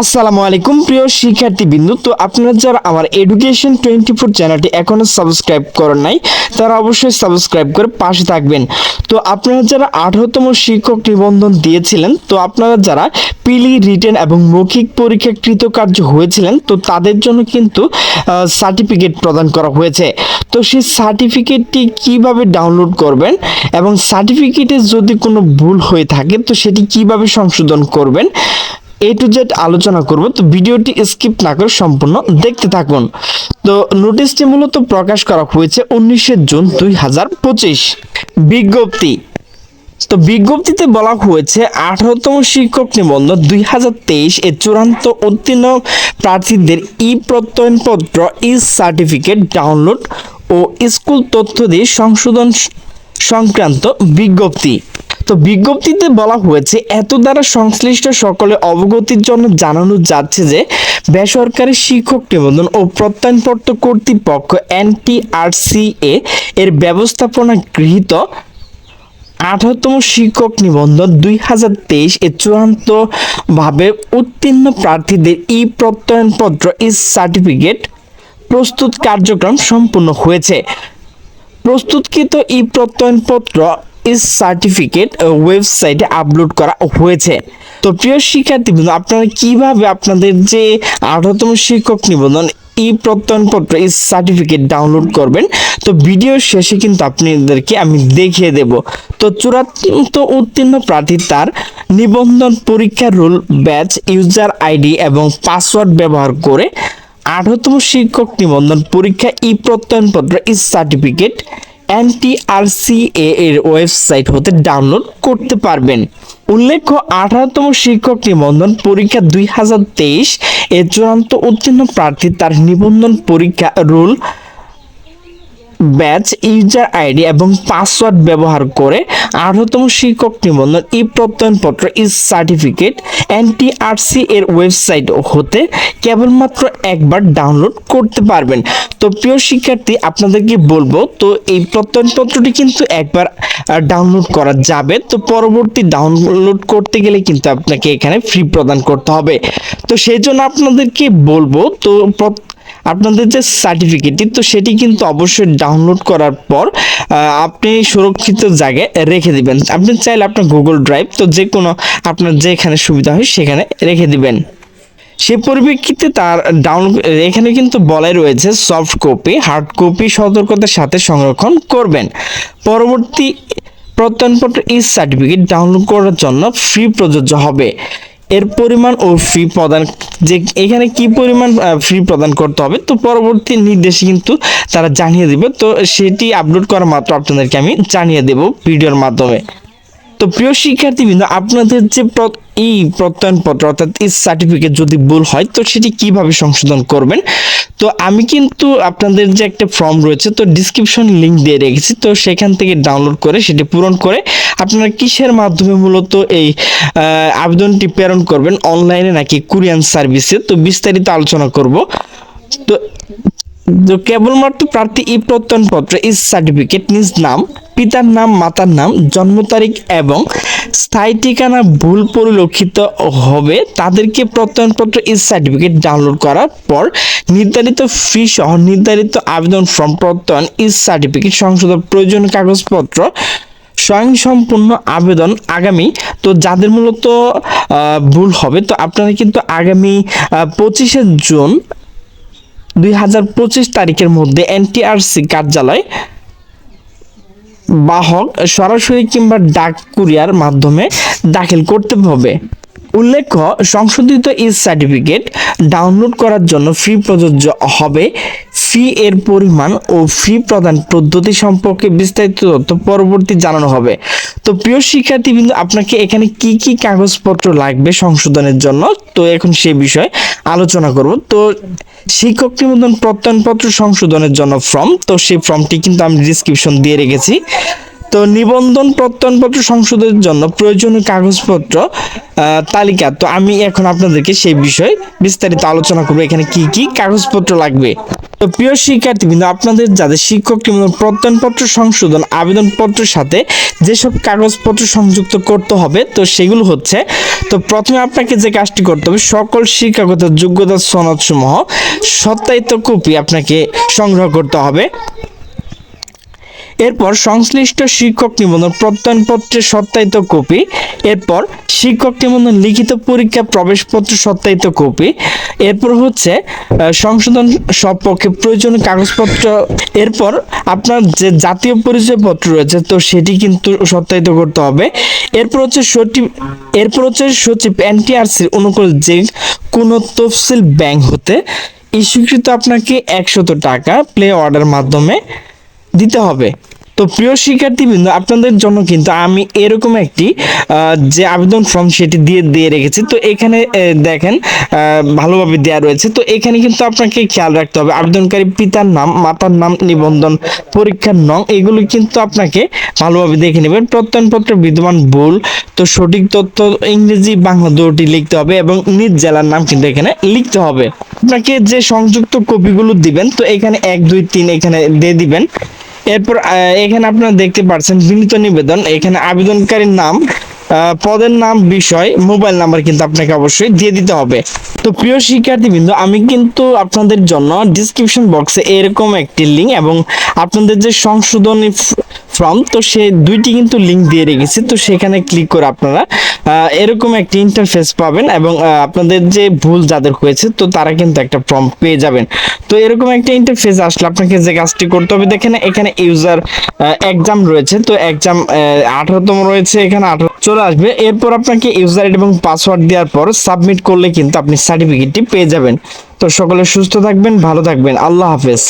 আসসালামু আলাইকুম প্রিয় শিক্ষার্থীবৃন্দ। তো আপনারা যারা আমার এডুকেশন 24 চ্যানেলটি এখনো সাবস্ক্রাইব করেন নাই তারা অবশ্যই সাবস্ক্রাইব করে পাশে থাকবেন। তো আপনারা যারা 18তম শিক্ষক নিবন্ধন দিয়েছিলেন, তো আপনারা যারা পিলি রিটেন এবং মৌখিক পরীক্ষা কৃতকার্য হয়েছিলেন, তো তাদের জন্য কিন্তু সার্টিফিকেট প্রদান করা হয়েছে। তো সেই সার্টিফিকেটটি কিভাবে ডাউনলোড করবেন এবং সার্টিফিকেটে যদি কোনো ভুল হয়ে থাকে তো সেটি কিভাবে সংশোধন করবেন A to Z আলোচনা করব। তো ভিডিওটি স্কিপ না করে সম্পূর্ণ দেখতে থাকুন। তো নোটিশটি মূলত প্রকাশ করা হয়েছে 19 জুন 2025। বিজ্ঞপ্তি। তো বিজ্ঞপ্তিতে বলা হয়েছে 18তম শিক্ষক নিবন্ধন 2023 এর চূড়ান্ত উত্তীর্ণ প্রার্থীদের প্রত্যয়নপত্র সার্টিফিকেট ডাউনলোড ও স্কুল তথ্য দিয়ে সংশোধন সংক্রান্ত বিজ্ঞপ্তি। তো বিজ্ঞপ্তিতে বলা হয়েছে এত দ্বারা সংশ্লিষ্ট সকলে অবগতির জন্য জানানো যাচ্ছে যে বেসরকারি শিক্ষক নিবন্ধন ও প্রত্যয়নপত্র কর্তৃপক্ষ NTRCA এর ব্যবস্থাপনা গৃহীত 18তম শিক্ষক নিবন্ধন 2023 এর চূড়ান্তভাবে উত্তীর্ণ প্রার্থীদের প্রত্যয়নপত্র সার্টিফিকেট প্রস্তুত কার্যক্রম সম্পূর্ণ হয়েছে। প্রস্তুতকৃত প্রত্যয়নপত্র সার্টিফিকেট ওয়েবসাইটে আপলোড করা হয়েছে। তো প্রিয় শিক্ষার্থীবৃন্দ, আপনারা কিভাবে আপনাদের যে 18তম শিক্ষক নিবন্ধন প্রত্যয়নপত্র সার্টিফিকেট ডাউনলোড করবেন, তো ভিডিও শেষে কিন্তু আপনাদেরকে আমি দেখিয়ে দেব। তো চূড়ান্ত উত্তীর্ণ প্রার্থী তার নিবন্ধন পরীক্ষার রোল, ব্যাচ, ইউজার আইডি এবং পাসওয়ার্ড ব্যবহার করে 18তম শিক্ষক নিবন্ধন পরীক্ষা প্রত্যয়নপত্র সার্টিফিকেট NTRCA এর ওয়েবসাইট হতে ডাউনলোড করতে পারবেন। উল্লেখ্য, 18তম শিক্ষক নিবন্ধন পরীক্ষা 2023 এর চূড়ান্ত উত্তীর্ণ প্রার্থী তার নিবন্ধন পরীক্ষা রোল, ব্যাচ, ইউজার আইডি এবং পাসওয়ার্ড ব্যবহার করে 18তম শিক্ষক নিবন্ধন প্রত্যয়নপত্র সার্টিফিকেট NTRC এর ওয়েবসাইট হতে কেবলমাত্র একবার ডাউনলোড করতে পারবেন। তো প্রিয় শিক্ষার্থী, আপনাদেরকে বলবো, তো এই প্রত্যয়নপত্রটি কিন্তু একবার ডাউনলোড করা যাবে। তো পরবর্তী ডাউনলোড করতে গেলে কিন্তু আপনাকে এখানে ফ্রি প্রদান করতে হবে। তো সেই জন্য আপনাদেরকে বলবো, তো আপনাদের যে সার্টিফিকেটটি, তো সেটি কিন্তু অবশ্যই ডাউনলোড করার পর আপনি সুরক্ষিত জায়গায় রেখে দিবেন। আপনি চাইলে আপনার গুগল ড্রাইভ, তো যে কোনো আপনার যেখানে সুবিধা হয় সেখানে রেখে দিবেন। সে পরিপ্রেক্ষিতে তার ডাউনলোড এখানে কিন্তু বলাই রয়েছে সফট কপি, হার্ড কপি সতর্কতার সাথে সংরক্ষণ করবেন। পরবর্তী প্রত্যয়নপত্র সার্টিফিকেট ডাউনলোড করার জন্য ফি প্রযোজ্য হবে। এর পরিমাণ ও ফি প্রদান, যে এখানে কি পরিমাণ ফি প্রদান করতে হবে, তো পরবর্তী নির্দেশে কিন্তু তারা জানিয়ে দিবে। তো সেটি আপলোড করা মাত্র আপনাদেরকে আমি জানিয়ে দেব ভিডিওর মাধ্যমে। তো প্রিয় শিক্ষার্থীবৃন্দ, আপনাদের যে প্রত্যয়নপত্র অর্থাৎ সার্টিফিকেট যদি ভুল হয় তো সেটি কিভাবে সংশোধন করবেন, তো আমি কিন্তু আপনাদের যে একটা ফর্ম রয়েছে, তো ডিসক্রিপশন লিংক দিয়ে রেখেছি, তো সেখান থেকে ডাউনলোড করে সেটি পূরণ করে আপনারা কিসের মাধ্যমে মূলত এই আবেদনটি প্রেরণ করবেন, অনলাইনে নাকি কুরিয়ার সার্ভিসে, তো বিস্তারিত আলোচনা করব। তো কেবলমাত্র প্রার্থী প্রত্যয়নপত্র সার্টিফিকেট নিজ নাম, পিতার নাম, মাতার নাম, জন্ম তারিখ এবং স্থায়ী ঠিকানা ভুল পরিলক্ষিত হবে তাদেরকে প্রত্যয়নপত্র সার্টিফিকেট ডাউনলোড করার পর নির্ধারিত ফি সহ নির্ধারিত আবেদন ফর্ম প্রত্যয়ন সার্টিফিকেট সংশোধন প্রয়োজনীয় কাগজপত্র স্বয়ংসম্পূর্ণ আবেদন আগামী, তো যাদের মূলত ভুল হবে, তো আপনারা কিন্তু আগামী 25 জুন 2025 তারিখের মধ্যে NTRC কার্যালয়, বাহক, সরাসরি কিংবা ডাক কুরিয়ার মাধ্যমে দাখিল করতে হবে। উল্লেখ্য, সংশোধিত সার্টিফিকেট ডাউনলোড করার জন্য ফি প্রযোজ্য হবে। ফি এর পরিমাণ ও ফি প্রদান পদ্ধতি সম্পর্কে বিস্তারিত তথ্য পরবর্তী জানানো হবে। তো প্রিয় শিক্ষার্থীবৃন্দ, আপনাকে এখানে কি কি কাগজপত্র লাগবে সংশোধনের জন্য, তো এখন সে বিষয়ে আলোচনা করব। তো শিক্ষক নিবন্ধন প্রত্যয়নপত্র সংশোধনের জন্য ফর্ম, তো সেই ফর্মটি কিন্তু আমি ডিসক্রিপশন দিয়ে রেখেছি। তো নিবন্ধন প্রত্যয়নপত্র সংশোধনের জন্য প্রয়োজনীয় কাগজপত্র তালিকা, তো আমি এখন আপনাদেরকে সেই বিষয়ে বিস্তারিত আলোচনা করব, এখানে কি কি কাগজপত্র লাগবে। তো প্রিয় শিক্ষার্থীবৃন্দ, আপনাদের যাদের শিক্ষক নিবন্ধন প্রত্যয়নপত্র সংশোধন আবেদনপত্রের সাথে যেসব কাগজপত্র সংযুক্ত করতে হবে তো সেগুলো হচ্ছে, তো প্রথমে আপনাকে যে কাজটি করতে হবে, সকল শিক্ষাগত যোগ্যতা সনদসমূহ সত্যায়িত কপি আপনাকে সংগ্রহ করতে হবে। এরপর সংশ্লিষ্ট শিক্ষক নিবন্ধন প্রত্যয়নপত্রের সত্যায়িত কপি, এরপর শিক্ষক নিবন্ধন লিখিত পরীক্ষা প্রবেশপত্র সত্যায়িত কপি, এরপর হচ্ছে সংশোধন সপক্ষে প্রয়োজনীয় কাগজপত্র, এরপর আপনার যে জাতীয় পরিচয়পত্র রয়েছে তো সেটি কিন্তু সত্যায়িত করতে হবে। এরপর হচ্ছে সচিব এনটিআরসির অনুকূল যে কোনো তফসিল ব্যাংক হতে ইস্যুকৃত আপনাকে 100 টাকা প্লে অর্ডার মাধ্যমে দিতে হবে। তো প্রিয় শিক্ষার্থীবৃন্দ, আপনাদের জন্য কিন্তু আমি এরকম একটি যে আবেদন ফর্ম সেটি দিয়ে রেখেছি। তো এখানে দেখেন ভালোভাবে দেওয়া রয়েছে। তো এখানে কিন্তু আপনাকে খেয়াল রাখতে হবে আবেদনকারী পিতার নাম, মাতার নাম, নিবন্ধন পরীক্ষার নং, এগুলো কিন্তু আপনাকে ভালোভাবে দেখে নেবেন। প্রত্যয়নপত্র বিদ্যমান ভুল, তো সঠিক তথ্য ইংরেজি বাংলা দুটি লিখতে হবে এবং নিজ জেলার নাম কিন্তু এখানে লিখতে হবে। আপনাকে যে সংযুক্ত কপিগুলো দিবেন তো এখানে 1 2 3 এখানে দিয়ে দিবেন। এরপর এখানে আপনারা দেখতে পাচ্ছেন বিনীত নিবেদন, এখানে আবেদনকারীর নাম, পদের নাম, বিষয়, মোবাইল নাম্বার কিন্তু আপনাকে অবশ্যই দিয়ে দিতে হবে। তো প্রিয় শিক্ষার্থীবৃন্দ, আমি কিন্তু আপনাদের জন্য ডিসক্রিপশন বক্সে এরকম একটি লিঙ্ক এবং আপনাদের যে সংশোধনী ফর্ম তো সে দুইটি কিন্তু লিঙ্ক দিয়ে রেখেছি। তো সেখানে ক্লিক করে আপনারা এরকম একটি ইন্টারফেস পাবেন এবং আপনাদের যে ভুল যাদের হয়েছে তো তারা কিন্তু একটা ফর্ম পেয়ে যাবেন। তো এরকম একটা ইন্টারফেস আসলে আপনাকে যে কাজটি করতে হবে, দেখেন এখানে ইউজার এক্সাম রয়েছে, তো এক্সাম 18তম রয়েছে, এখানে 18 চলে আসবে। এরপর আপনাকে ইউজার আইডি এবং পাসওয়ার্ড দেওয়ার পর সাবমিট করলে কিন্তু আপনি সার্টিফিকেটটি পেয়ে যাবেন। তো সকলে সুস্থ থাকবেন, ভালো থাকবেন, আল্লাহ হাফেজ।